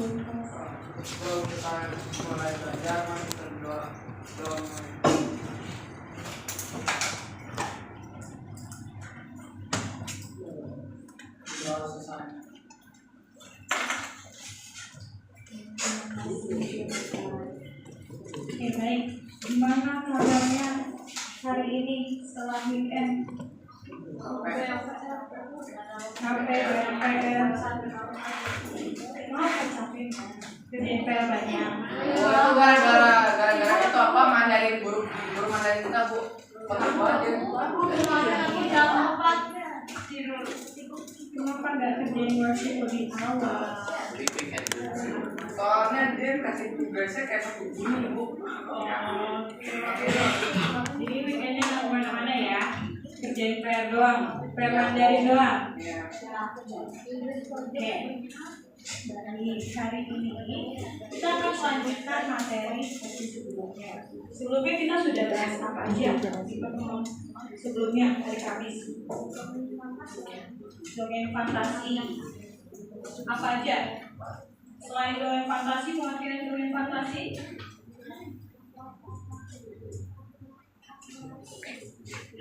Sebelum kita mulai belajar, mari kita berdoa. Doa selesai. Oke, baik. Gimana kabarnya hari ini setelah weekend? Capek, kenapa capek? Kerjaan PR banyak. Itu gara-gara itu apa? Mandarin guru Mandarin kita, Bu. Kotak banget. Kenapa nggak kerjain worksheet lebih awal? Soalnya dia kasih tugasnya kayak satu bulan, Bu. Jadi weekendnya nggak kemana-mana ya? Kerjain PR doang, PR Mandarin doang. Oke. Dari hari ini kita akan melanjutkan materi seperti sebelumnya. Sebelumnya kita sudah bahas apa aja? Sebelumnya hari Kamis. Dongeng fantasi. Apa aja? Selain dongeng fantasi, pengertian dongeng fantasi?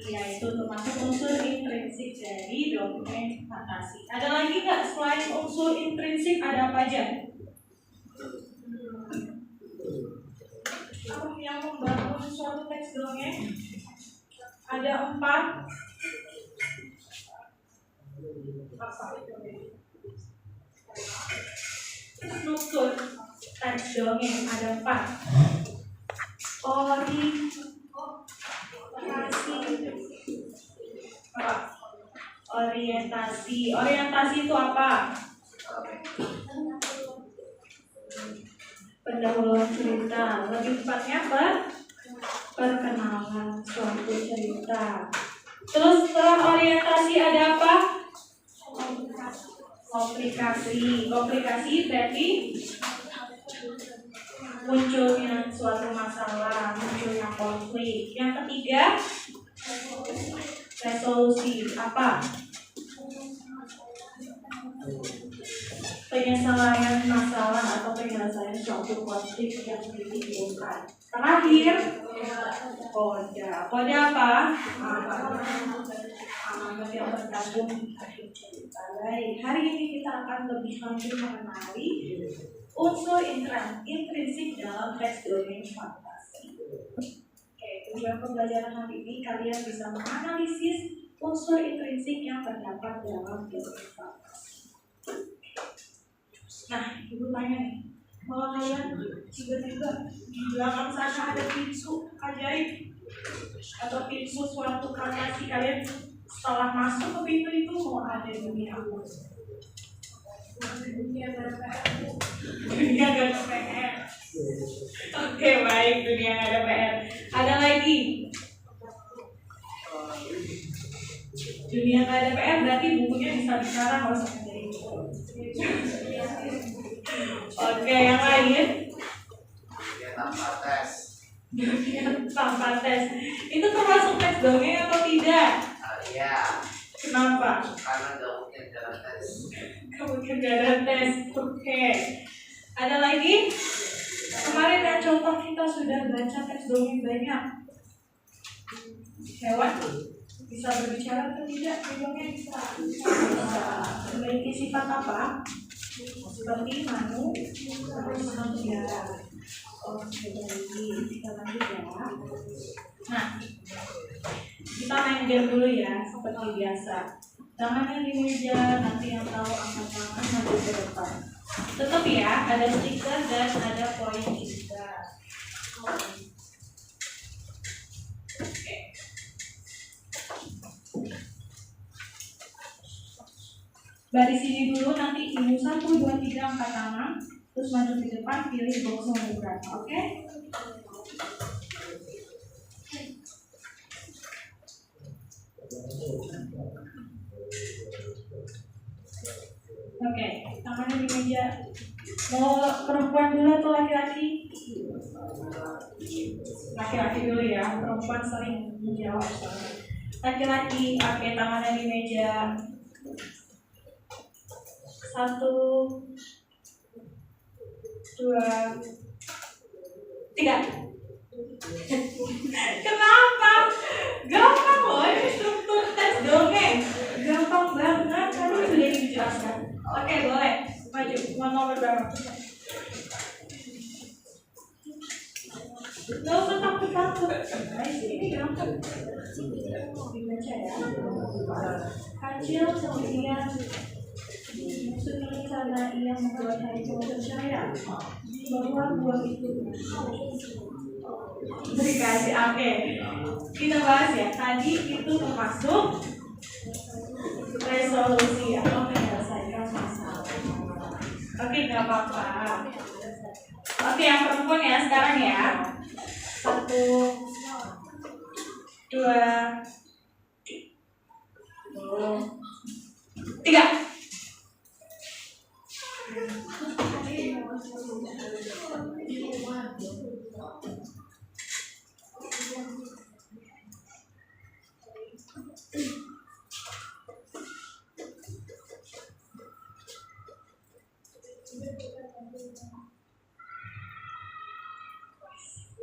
Yaitu termasuk unsur intrinsik dari dongeng fantasi. Ada lagi nggak selain unsur intrinsik, ada apa aja? Yang membangun suatu teks dongeng ada 4. Struktur teks dongeng ada 4. Orientasi itu apa? Pendahuluan cerita, lebih tepatnya apa? Perkenalan suatu cerita. Terus setelah orientasi ada apa? Komplikasi berarti munculnya suatu masalah, munculnya konflik. Yang ketiga, resolusi apa? Penyelesaian masalah atau penyelesaian suatu konflik yang ditimbulkan. Terakhir, kode apa? Alamat yang tergabung di akhir cerita. Baik, hari ini kita akan lebih lanjut mengenali unsur intrinsik dalam teks dongeng fantasi. Oke, tujuan pembelajaran hari ini kalian bisa menganalisis unsur intrinsik yang terdapat dalam dongeng fantasi. Nah, ibu tanya nih, kalau kalian tiba-tiba di belakang sana ada pintu ajaib atau pintu suatu fantasi, kalian setelah masuk ke pintu itu mau ada dunia apa? Dunia gak ada PR. Oke, baik, dunia gak ada PR. Ada lagi? Dunia gak ada PR berarti bukunya bisa bicara, nggak usah ngajarin. Oke, yang lain? Dunia tanpa tes. Itu termasuk tes dongeng atau tidak? Iya. Kenapa? Karena nggak mungkin jalan tes. Kemudian gak ada tes. Oke. Ada lagi? Kemarin yang contoh kita sudah baca teks dongeng banyak. Hewan bisa berbicara atau tidak? Dongeng bisa. Memiliki sifat apa? Seperti manusia. Oke, baik. Kita lanjut ya. Nah, kita main game dulu ya, seperti biasa. Tangannya di meja, nanti yang tahu angkat tangan maju ke depan. Tetap ya, ada stiker dan ada poin juga. Oke. Baris ini dulu, nanti ibu 1, 2, 3 angkat tangan, terus maju ke depan, pilih box nomor berapa, oke? Oke, tangannya di meja. Mau perempuan dulu atau laki-laki? Laki-laki dulu ya, perempuan sering menjawab soalnya. Laki-laki, oke, tangannya di meja. 1, 2, 3. Kenapa? Gampang loh, ini struktur tes dongeng. Gampang banget, tadi sudah dijelaskan. Oke, boleh. Maju, mau nomor berapa? Gak usah takut-takut. Ini gampang. Dibaca ya. Kacil kemudian maksudnya karena ia membuat Haikal percaya bahwa buah itu dikasih. Oke, kita bahas ya. Tadi itu termasuk resolusi atau menyelesaikan masalah. Oke, nggak apa-apa. Oke, yang perempuan ya sekarang ya. 1, 2, 3.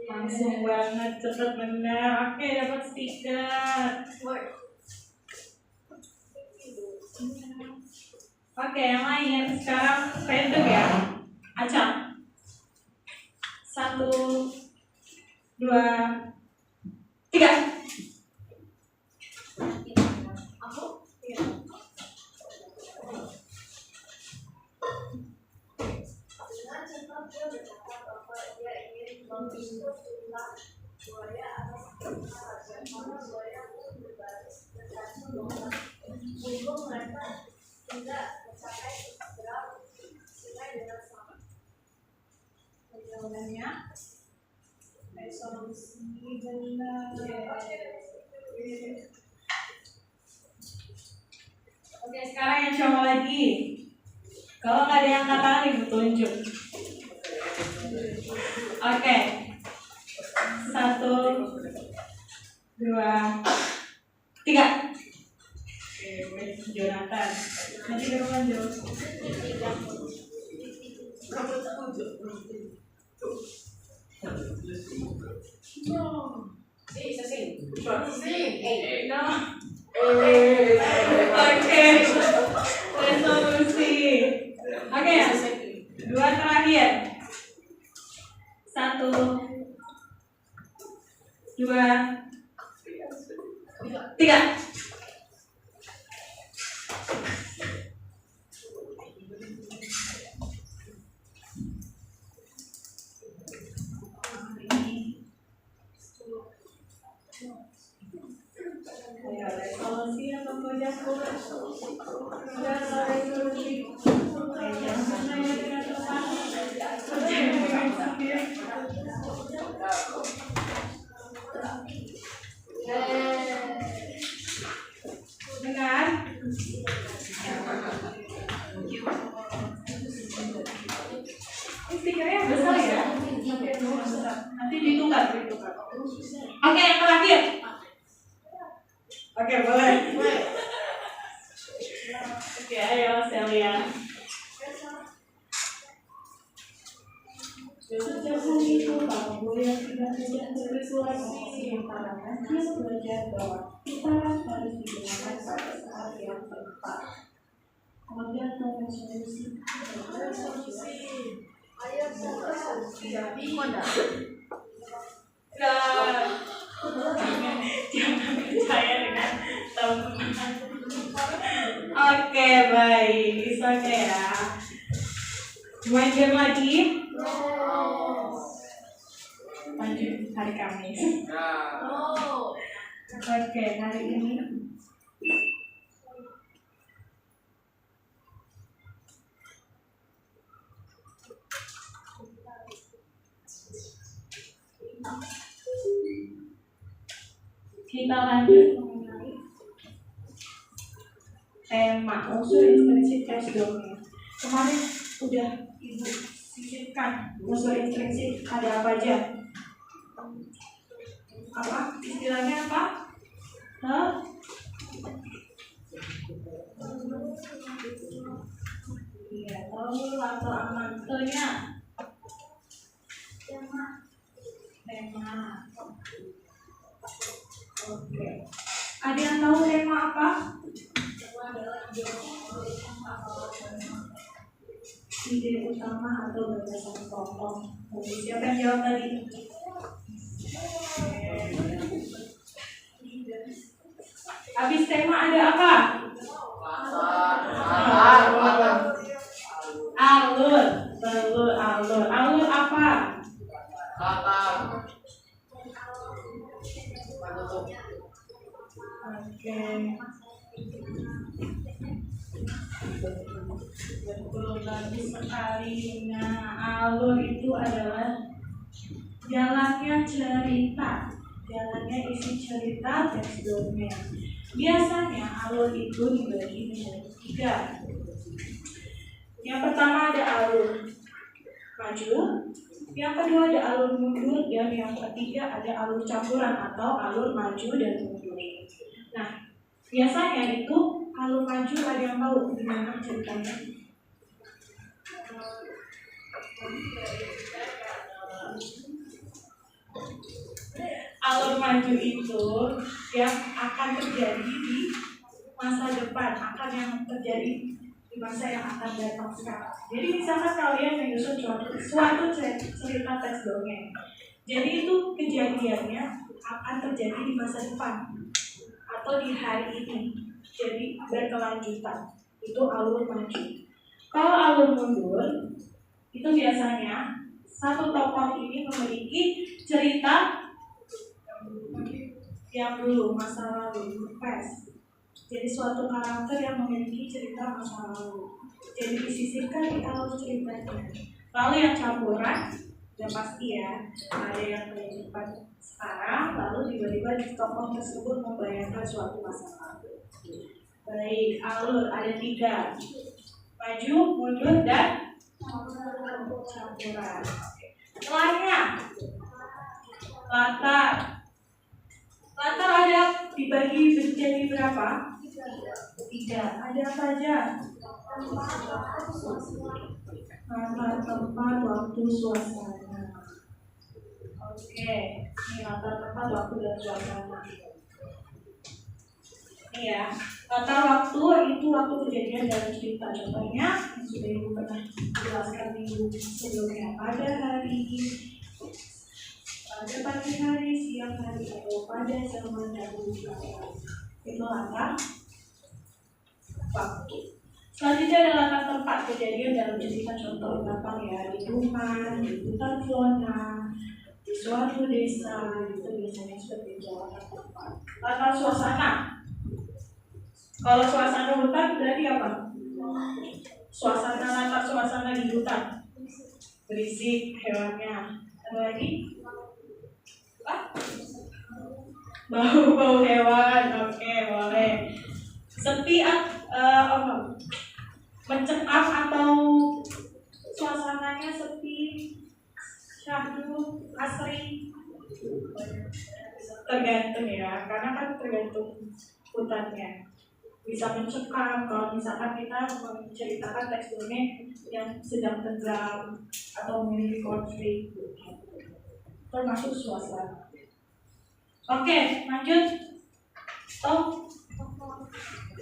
Langsung banget, cepet benar. Oke, dapat stiker. Oke, yang lain sekarang random ya. Acak. 1, 2, 3. Jawabannya resolusi benar. Oke, sekarang yang cowok lagi. Kalau nggak ada yang kata ibu tunjuk. Oke, 1, 2, 3. Oke, Jonathan. Nanti baru lanjut. No. Oke, resolusi. Oke, 2 terakhir. 1, 2, 3. Resolusi apa saja? Resolusi. Dengar? Stikernya besar ya? Nanti ditukar. Oke, yang terakhir. Oke, boleh. Oke, ayo Celia. Sejak hari itu, Pak Boya tidak bersuasi antara Najis belajar bahwa kita harus digunakan pada saat yang tepat. Kemudian resolusi. Ayo resolusi. Jangan percaya dengan teman. Oke, baik. Oke ya. Main game lagi? Lanjut hari Kamis. Oke, hari ini kita lanjut mengenai tema unsur intrinsik tes dongeng. Kemarin udah ibu sisipkan unsur intrinsik ada apa aja? Apa istilahnya apa? Iya, tahu atau amantelnya. utama atau gagasan pokok. Oke, siapa yang jawab tadi? Habis tema ada apa? Alur apa? Oke. Betul, bagus sekali. Nah, alur itu adalah jalannya cerita, jalannya isi cerita teks dongeng. Biasanya alur itu dibagi menjadi 3. Yang pertama ada alur maju, yang kedua ada alur mundur, dan yang ketiga ada alur campuran atau alur maju dan mundur. Nah, biasanya itu alur maju ada yang tahu gimana ceritanya? Alur maju itu yang akan terjadi di masa depan, akan yang terjadi di masa yang akan datang sekarang. Jadi misalkan kalian menyusun suatu cerita teks dongeng, jadi itu kejadiannya akan terjadi di masa depan atau di hari ini, jadi berkelanjutan. Itu alur maju. Kalau alur mundur, itu biasanya satu tokoh ini memiliki cerita yang dulu, masa lalu, past. Jadi suatu karakter yang memiliki cerita masa lalu, jadi disisipkan di alur ceritanya. Lalu yang campuran, ya pasti ya, ada yang kehidupan sekarang, lalu tiba-tiba di tokoh tersebut membayangkan suatu masa lalu. Baik, alur ada 3, maju, mundur, dan campuran. Setelahnya, latar. Latar ada dibagi menjadi berapa? 3. Ada apa aja? Latar, tempat, waktu, suasana. Oke, ini latar, tempat, waktu, dan suasana. Ini ya, latar waktu itu waktu kejadian dalam cerita. Contohnya yang sudah ibu pernah jelaskan minggu sebelumnya. Pada pagi hari, siang hari, atau pada zaman dahulu kala. Itu latar waktu. Selanjutnya ada latar tempat kejadian dalam cerita. Contoh gampang ya, di rumah, di hutan zona, di suatu desa, itu biasanya seperti itu latar tempat. Latar suasana. Kalau suasana hutan berarti apa? Suasana, latar suasana di hutan, berisik hewannya. Ada lagi? Bau hewan. Oke, boleh. Sepi mencekam atau suasananya sepi, syahdu, asri, tergantung ya, karena kan tergantung hutannya. Bisa mencekam kalau misalkan kita menceritakan teks dongeng yang sedang tegang atau memiliki konflik, termasuk suasana. Oke, lanjut.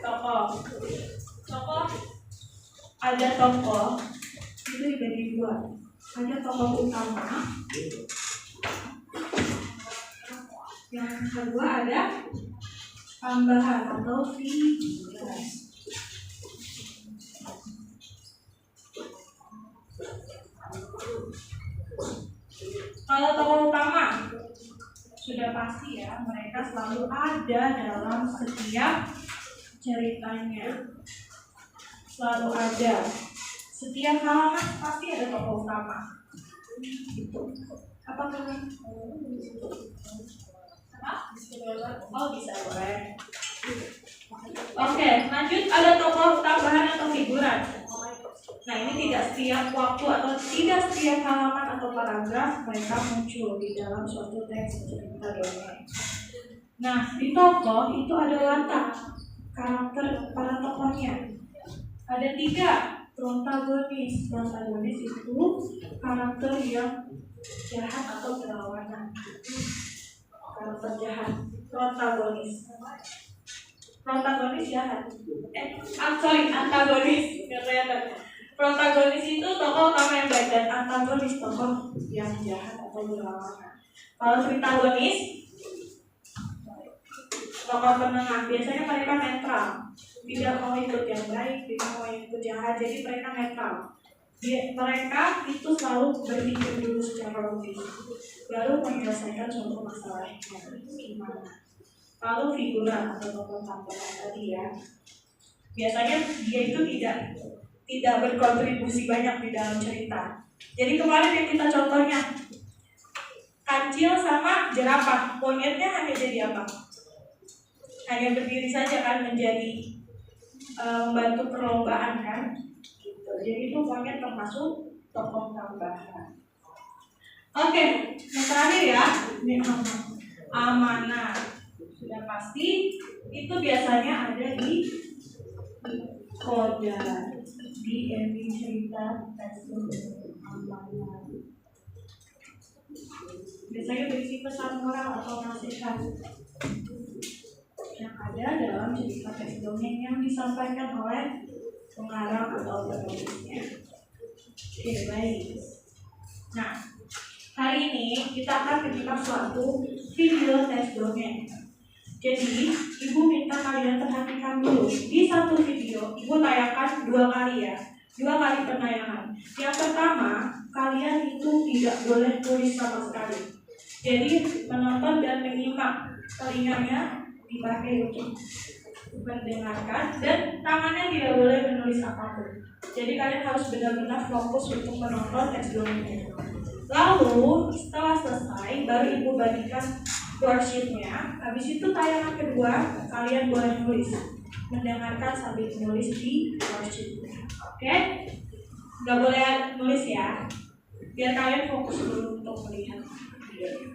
Tokoh. Ada tokoh itu dibagi 2. Ada tokoh utama. Yang kedua ada tambahan atau figuran. Kalau tokoh utama sudah pasti ya, mereka selalu ada dalam setiap ceritanya. Selalu ada. Setiap halaman pasti ada tokoh utama. Gitu. Apa namanya? Oh, bisa boleh. Oke, lanjut. Ada tokoh tambahan atau figuran. Nah, ini tidak setiap waktu atau tidak setiap halaman atau paragraf mereka muncul di dalam suatu teks cerita dongeng. Nah, di tokoh itu ada watak karakter para tokohnya. Ada 3 protagonis. Protagonis itu karakter yang jahat atau berlawanan. Karakter jahat, protagonis jahat. Antagonis. Protagonis itu tokoh utama yang baik dan antagonis tokoh yang jahat atau berlawanan. Kalau tritagonis, tokoh penengah, biasanya mereka netral, tidak mau ikut yang baik, tidak mau ikut yang jahat, jadi mereka netral. Mereka itu selalu berpikir dulu secara logis, baru menyelesaikan suatu masalahnya. Gimana? Lalu figuran atau tokoh tambahan tadi ya, biasanya dia itu tidak berkontribusi banyak di dalam cerita. Jadi kemarin yang kita contohnya kancil sama jerapah, monyetnya hanya jadi apa? Hanya berdiri saja kan, menjadi membantu perlombaan kan. Jadi itu monyet termasuk tokoh tambahan. Oke, yang terakhir ya, ini amanah. Sudah pasti itu biasanya ada di kode, di ending cerita tekstur amanah. Biasanya berisi pesan moral atau nasihat yang ada dalam cerita teks dongeng yang disampaikan oleh pengarang atau penulisnya. Oke, baik. Nah, hari ini kita akan menyimak suatu video teks dongeng. Jadi, Ibu minta kalian perhatikan dulu. Di satu video, Ibu tayangkan 2 kali ya. 2 kali penayangan. Yang pertama, kalian itu tidak boleh tulis sama sekali. Jadi, menonton dan menyimak, telinganya dipakai untuk mendengarkan dan tangannya tidak boleh menulis apapun. Jadi kalian harus benar-benar fokus untuk menonton teks dongengnya. Lalu setelah selesai baru Ibu bagikan worksheetnya. Habis itu tayangan kedua kalian boleh nulis, mendengarkan sambil menulis di worksheetnya. Oke? Gak boleh nulis ya, biar kalian fokus dulu untuk melihat videonya.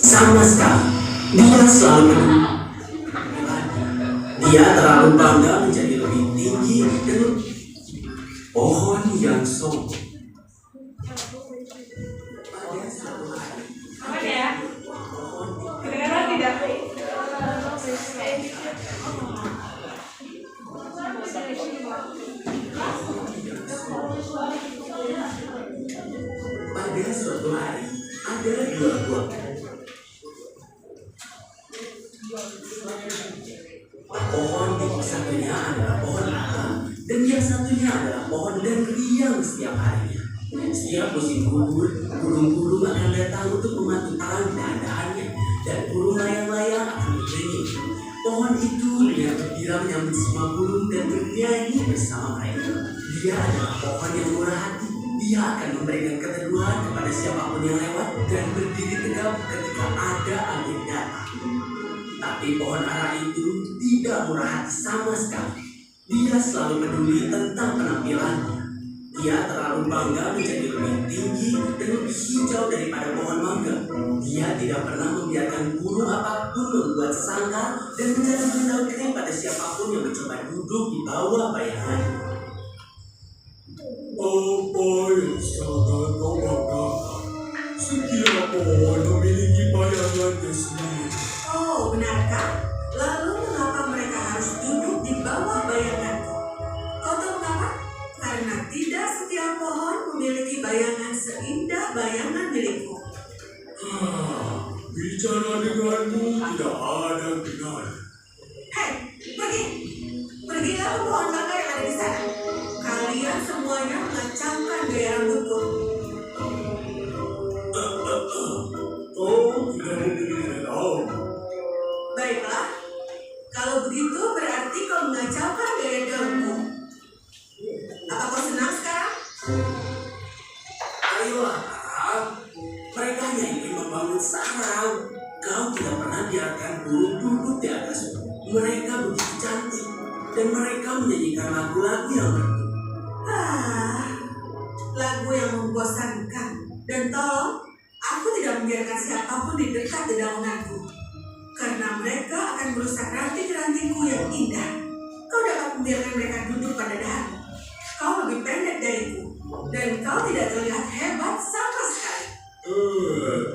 Sama sekali, dia selalu menang. Dia terlalu bangga menjadi lebih tinggi dari pohon yang sombong. Apa ya? Kedengaran tidak? Pada suatu hari, ada 2 buah pohon. Yang satunya adalah pohon ara dan yang satunya adalah pohon dengri yang setiap harinya, setiap musim gugur, burung-burung akan datang untuk memantulkan dahan-dahannya dan burung layang-layang akan bernyanyi. Pohon itu dengan gembira menyambut semua burung dan bernyanyi bersama mereka. Dia adalah pohon yang murah hati. Dia akan memberikan keteduhan kepada siapapun yang lewat dan berdiri tegap ketika ada angin datang. Tapi pohon ara itu tidak murah hati sama sekali. Dia selalu peduli tentang penampilannya. Dia terlalu bangga menjadi lebih tinggi dan lebih hijau daripada pohon mangga. Dia tidak pernah membiarkan burung apapun membuat sangkar dan menjadi sendal kering pada siapapun yang mencoba duduk di bawah bayangannya. Apa yang sangat kau banggakan? Setiap pohon memiliki bayangannya sendiri. Oh, benarkah? Lalu mengapa mereka harus duduk di bawah bayanganku? Kau tahu mengapa? Karena tidak setiap pohon memiliki bayangan seindah bayangan milikku. Bicara denganmu tidak ada gunanya. Hei, pergi! Pergilah ke pohon mangga yang ada di sana. Kalian semuanya mengacaukan gaya rambutku. Kau tidak memiliki tahu. Baiklah, kalau begitu berarti kau mengacaukan gaya daunmu. Apa kau senang sekarang? Ayolah, Kak. Mereka hanya ingin membangun sarang. Kau tidak pernah biarkan burung duduk di atasmu. Mereka begitu cantik dan mereka menyanyikan lagu-lagu yang merdu. Lagu yang membosankan. Dan tolong, aku tidak membiarkan siapapun di dekat dedaunanku. Karena mereka akan merusak ranting-rantingku yang indah. Kau dapat membiarkan mereka duduk pada dahanmu. Kau lebih pendek dariku. Dan kau tidak terlihat hebat sama sekali.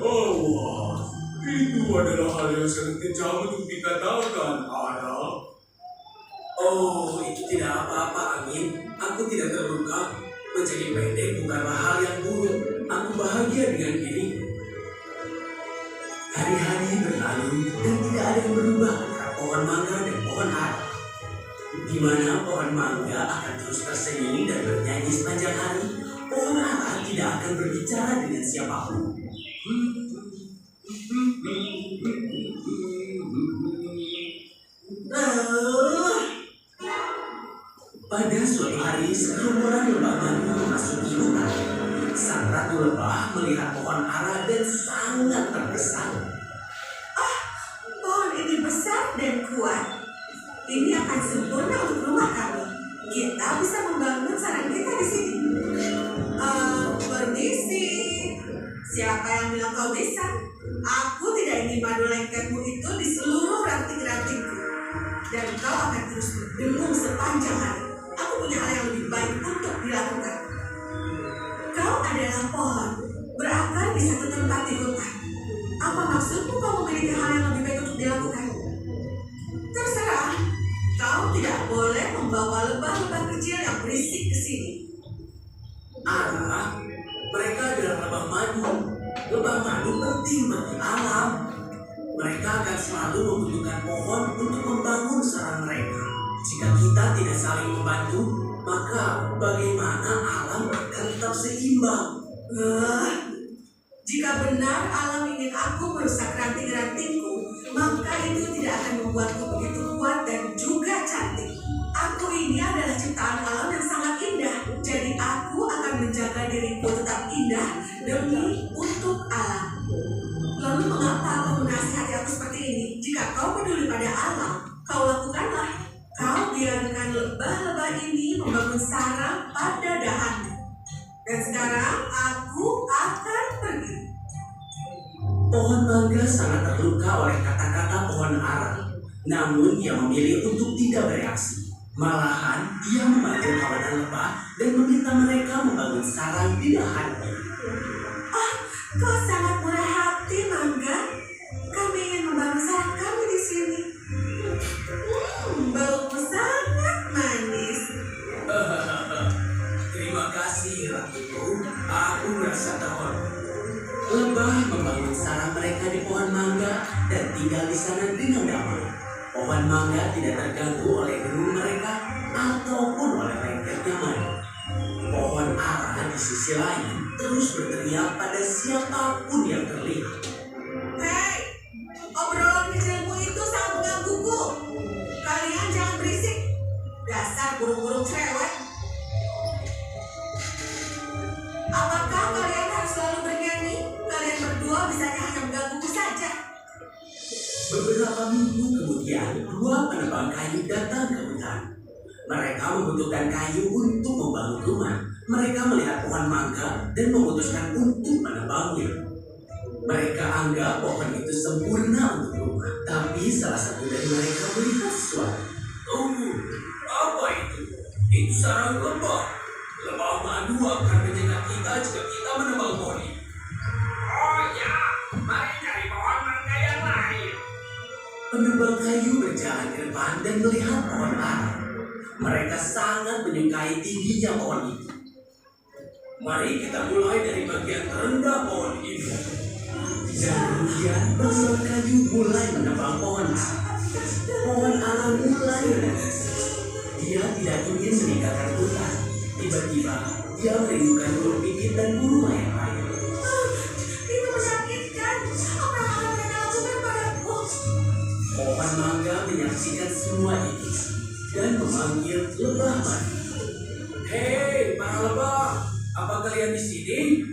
Awas. Itu adalah hal yang sangat kejam untuk dikatakan, Ara. Oh, itu tidak apa-apa, Angin. Aku tidak terluka. Menjadi pendek bukanlah hal yang buruk. Aku bahagia dengan diriku. Hari-hari berlalu dan tidak ada yang berubah antara pohon mangga dan pohon ara. Di mana pohon mangga akan terus tersenyum dan bernyanyi sepanjang hari, pohon ara tidak akan berbicara dengan siapapun. Pada suatu hari segerombolan lebah madu memasuki hutan. Sang ratu lebah melihat pohon ara dan sangat terkesan. Pohon ini besar dan kuat. Ini akan sempurna untuk rumah kami. Kita bisa membangun sarang kita di sini. Permisi. Siapa yang bilang kau bisa? Aku tidak ingin madu lengketmu itu di seluruh ranting-rantingku. Dan kau akan terus berdengung sepanjang hari. Aku punya hal yang lebih baik untuk dilakukan. Kau adalah pohon, berakar di satu tempat di hutan. Apa maksudmu kau memiliki hal yang lebih baik untuk dilakukan? Terserah, kau tidak boleh membawa lebah-lebah kecil yang berisik ke sini. Ara, mereka adalah lebah madu. Lebah madu penting bagi alam. Mereka akan selalu membutuhkan pohon untuk membangun sarang mereka. Jika kita tidak saling membantu, maka bagaimana alam akan tetap seimbang? Jika benar alam ingin aku merusak ranting-rantingku, maka itu tidak akan membuatku begitu kuat dan juga cantik. Aku ini adalah ciptaan alam yang sangat indah, jadi aku akan menjaga diriku tetap indah demi untuk alam. Lalu mengapa kau menasihati aku seperti ini? Jika kau peduli pada alam, kau lakukanlah. Kau biarkan lebah-lebah ini membangun sarang pada dahanmu. Dan sekarang aku akan pergi. Pohon mangga sangat terluka oleh kata-kata pohon ara. Namun ia memilih untuk tidak bereaksi. Malahan ia memanggil kawanan lebah dan meminta mereka membangun sarang di dahannya. Kau sangat murah hati, Mangga. Kami ingin membangun sarang kami di sini. Baumu sangat manis. Terima kasih, Ratuku. Aku merasa terhormat. Lebah membangun sarang mereka di pohon mangga dan tinggal di sana dengan damai. Pohon mangga tidak terganggu oleh gedung mereka ataupun oleh lengketnya madu. Pohon ara di sisi lain terus berteriak pada siapapun yang terlihat. Hei, obrolan kecilmu itu sangat menggangguku. Kalian jangan berisik. Dasar burung-burung cerewet. Beberapa minggu kemudian, dua penebang kayu datang ke hutan. Mereka membutuhkan kayu untuk membangun rumah. Mereka melihat pohon mangga dan memutuskan untuk menebangnya. Mereka anggap pohon itu sempurna untuk rumah. Tapi salah satu dari mereka melihat sesuatu. Tunggu, apa itu? Itu sarang lebah. Lebah madu akan menjaga kita jika kita menebang pohon ini. Oh ya, mari cari pohon mangga yang lain. Penebang kayu berjalan ke depan dan melihat pohon ara. Mereka sangat menyukai tingginya pohon itu. Mari kita mulai dari bagian terendah pohon ini. Dan kemudian penebang kayu mulai menebang pohon ara. Pohon ara mulai menangis. Dia tidak ingin meninggalkan hutan. Tiba-tiba dia merindukan burung pipit dan burung yang lain. Itu menyakitkan. Apa yang akan mereka lakukan padaku? Pohon mangga menyaksikan semua ini dan memanggil lebah madu. Hei, para lebah, apa kalian di sini?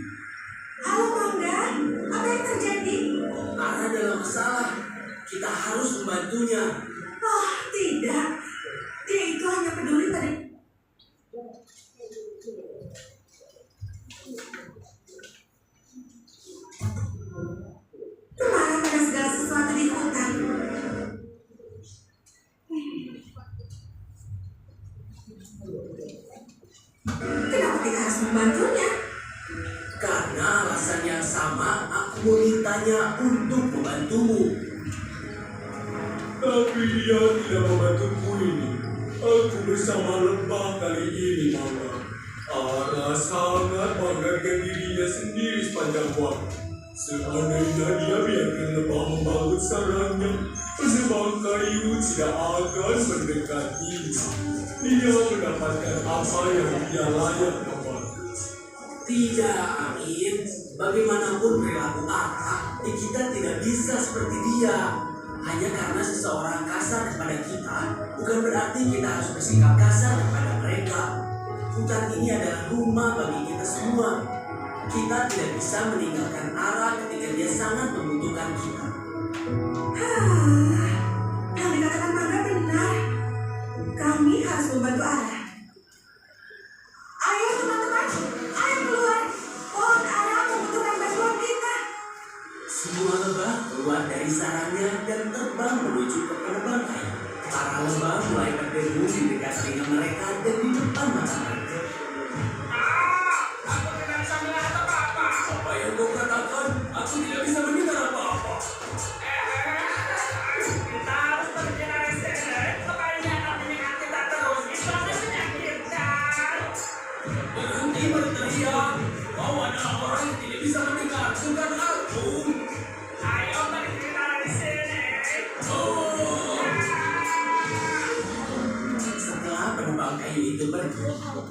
Halo Mangga, apa yang terjadi? Ara dalam masalah. Kita harus membantunya. Oh, tidak. Dia itu hanya peduli pada... Marah pada segala sesuatu di hutan. Kenapa kita harus membantunya? Karena alasan yang sama, aku memintanya untuk membantumu. Tapi dia tidak membantuku ini. Aku bersama lebah kali ini, Mama. Ara sangat menghargai dirinya sendiri sepanjang waktu. Seandainya dia biarkan lebah membangun sarangnya, penebang kayu tidak akan mendekatinya. Dia mendapatkan apa yang dia layak dapat. Tidak, Amin. Bagaimanapun perilaku Ara, kita tidak bisa seperti dia. Hanya karena seseorang kasar kepada kita, bukan berarti kita harus bersikap kasar kepada mereka. Hutan ini adalah rumah bagi kita semua. Kita tidak bisa meninggalkan Ara ketika dia sangat membutuhkan kita. Yang dikatakan Mangga benar. Kami harus membantu Ara. Ayo teman-teman, ayo keluar. Pohon Ara membutuhkan bantuan kita. Semua lebah keluar dari sarangnya dan terbang menuju ke penebang kayu. Para lebah mulai berdebu di dekat telinga mereka dan di depan mata mereka. Aku tidak bisa melihat apa-apa. Apa yang kau katakan? Aku tidak bisa mendengar apa-apa. Kita harus pergi dari sini. Supaya akan menyengat kita terus. Itu akan menyakitkan. Berhenti berteriak. Kau adalah orang yang tidak bisa mendengar, bukan aku. Ayo pergi dari sini. Setelah penebang kayu itu pergi,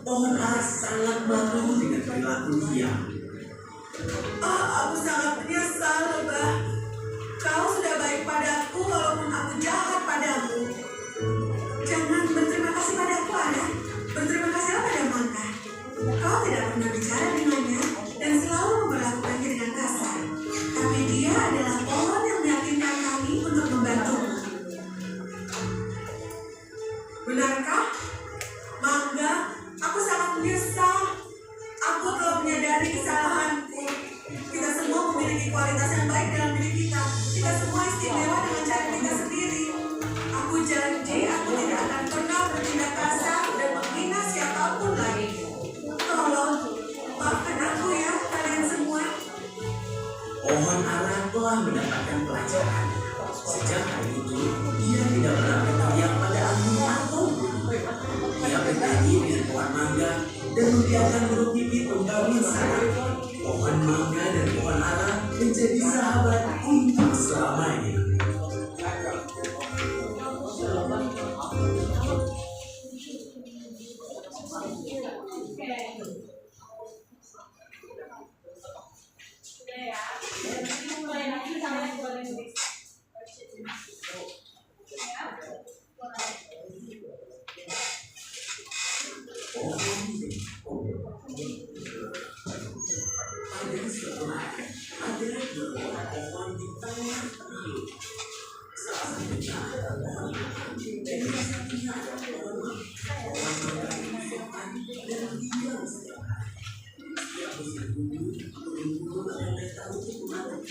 pohon ara sangat malu dengan perilaku dia. Aku sangat menyesal, Lebah. Kau sudah baik padaku walaupun aku jahat padamu. Jangan berterima kasih padaku, Ara. Berterima kasihlah pada Mangga. Kau tidak pernah bicara dengannya dan selalu memperlakukannya dengan kasar. Tapi dia adalah pohon yang meyakinkan kami untuk membantumu. Benarkah? Mangga, aku sangat menyesal. Aku telah menyadari kesalahanku. Kita semua memiliki kualitas yang baik dalam diri kita. Kita semua istimewa dengan cara kita sendiri. Aku janji aku tidak akan pernah bertindak kasar dan menghina siapapun lagi. Tolong, maafkan aku ya, kalian semua. Pohon ara telah mendapatkan pelajaran. Sejak hari itu, dia tidak pernah berteriak pada angin atau gunung. Dia bernyanyi dengan pohon mangga dan membiarkan burung pipit membangun sarang. Pohon mangga dan pohon ara menjadi sahabat untuk selamanya. Ada sebuah pohon di tengah biru. Salah satu Untuk personality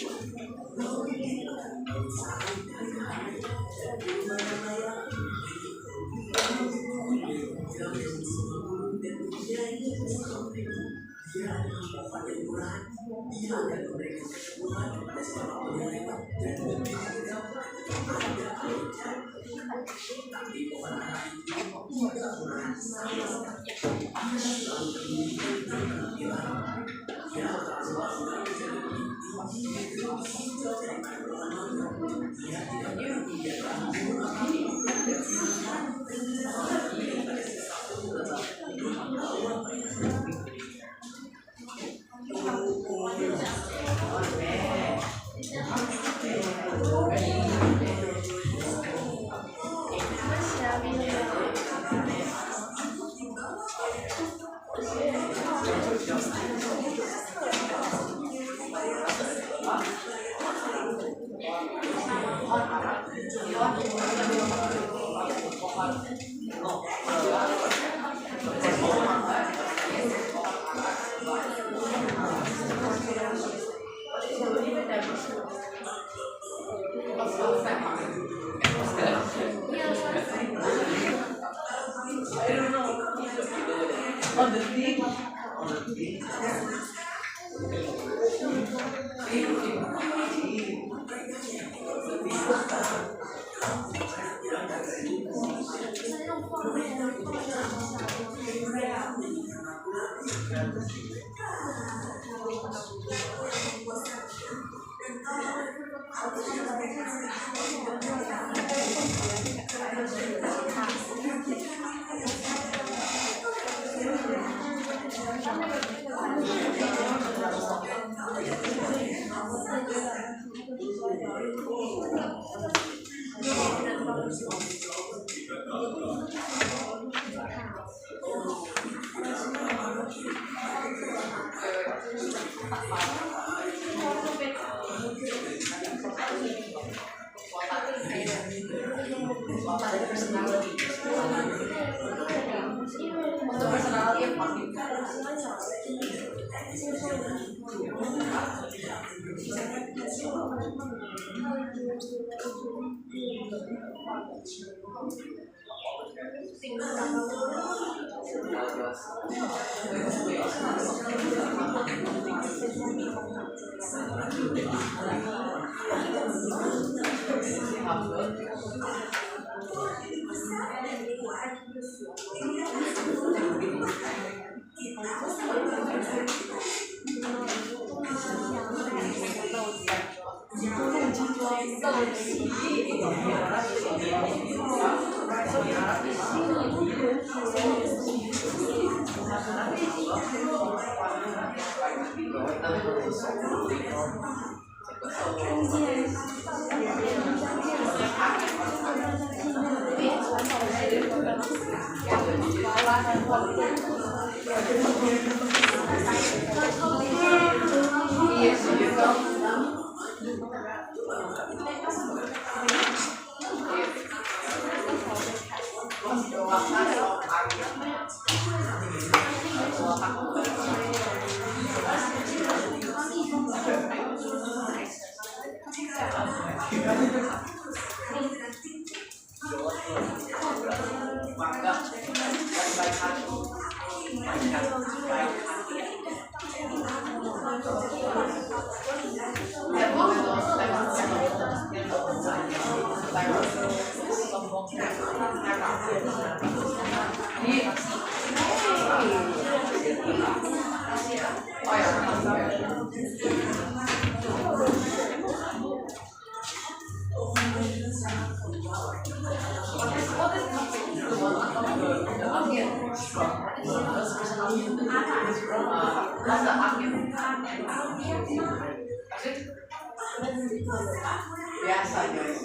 biasa guys.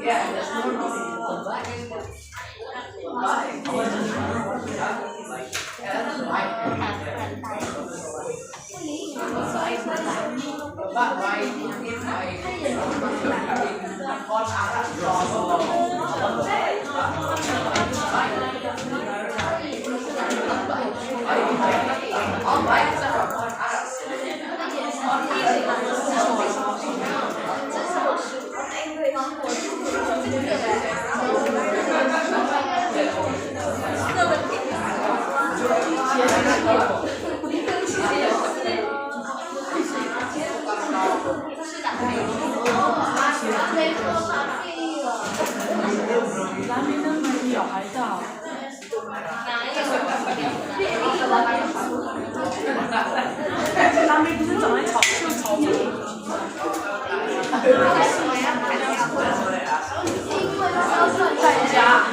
Ya, ada semua baik. Ya, that's baik. Bapak baik, mungkin baik. Kon arah baik. Oh baik, kon arah. 他们不是长得草就草莓。在家。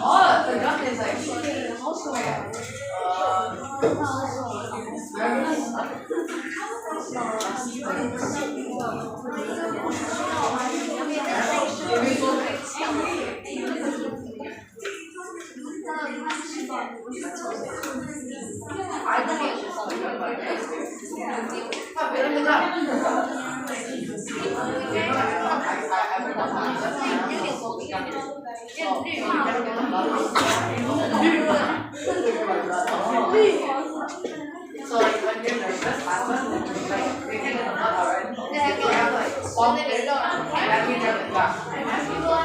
Oh, the gun is actually also So like when you're nervous, like they take a lot already. They have like swamp there, and then we have the gun. So like I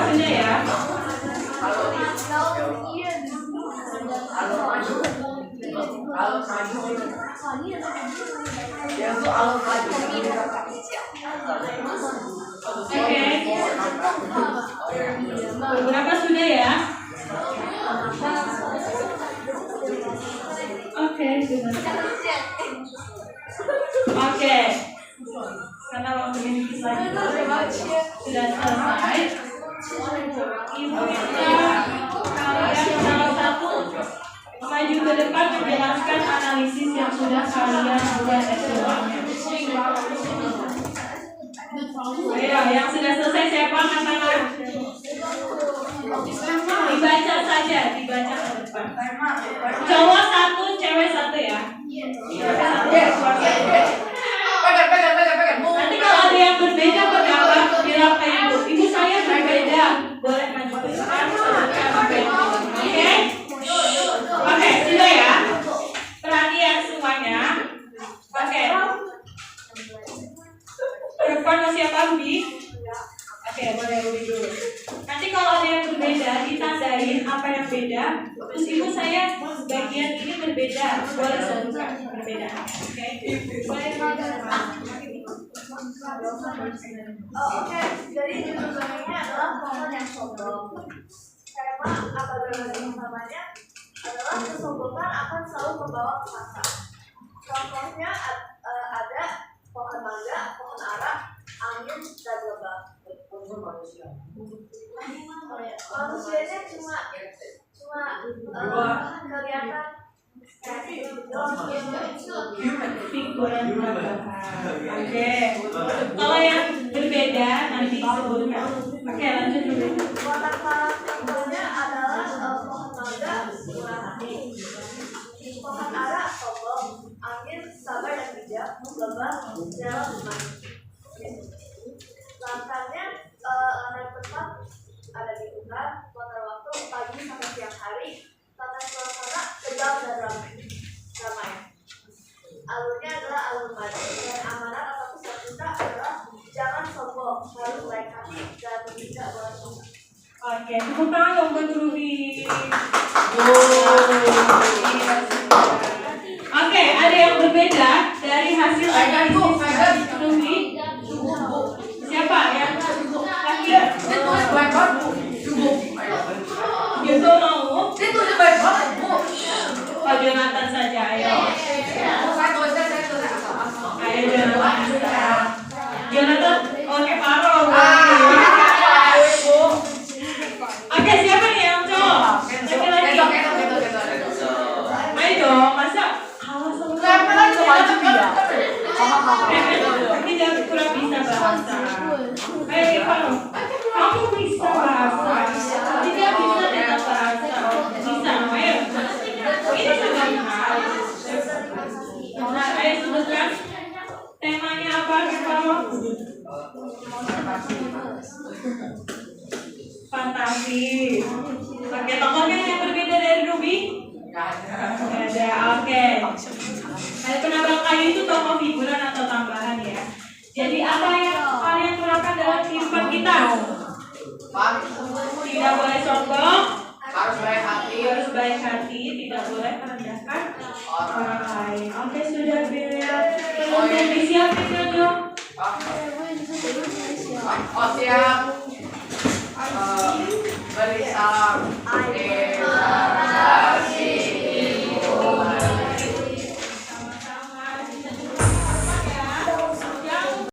don't Berapa sudah ya? Oke, karena waktunya dikit lagi sudah selesai. Ibu kalian salah satu maju ke depan menjelaskan analisis yang sudah kalian buat S2-nya. Ayo, yang sudah selesai siapa angkat tangan? Dibaca saja, dibaca ke depan. Cowok satu, cewek satu ya. Nanti kalau ada yang berbeda berapa? Bilang ke ibu. Ibu saya berbeda. Boleh maju ke depan. Oke? Oke, sudah ya. Perhatian semuanya. Oke. Depan masih apa Ruby? Oke, boleh Ruby dulu. Nanti kalau ada yang berbeda, ditandain apa yang beda. Terus ibu saya bagian ini berbeda. Boleh sebutkan perbedaan. Oke. Oke, jadi judul bagiannya adalah pohon yang sombong. Tema atau bagian utamanya adalah kesombongan akan selalu membawa kemasa. Contohnya ada pohon mangga, pohon ara, angin, dan lebah. Manusianya cuma kelihatan Figuran Oke. Kalau yang berbeda nanti disebutkan. Oke, lanjut dulu. Contohnya adalah pohon mangga, murah hati, pohon ara, sombong, angin, sabar dan bijak, lebah, jalan manis. Langkahnya landai tempat ada di hutan, kotor waktu pagi sampai siang hari, tata suasana tegang dan ramai. Alurnya adalah alur maju dan amanat atau pesan kita adalah jangan sombong, harus baik hati dan tidak boleh sombong. Oke, tepuk tangan buat Ruby. Oke, ada yang berbeda dari hasil analisis Ruby. Siapa yang laki? Gitu mau? Fantasi. Oke, tokohnya yang berbeda dari Ruby? Nggak ada. Nggak ada, oke. Nah, penambang kayu itu tokoh figuran atau tambahan ya. Jadi apa yang kalian terapkan dalam kehidupan kita? Pak, Tidak boleh sombong, harus baik hati. harus baik hati, tidak boleh merendahkan orang lain. Oke, sudah Bel. Kemudian disiapin kan yuk. Oh siap. Beri salam.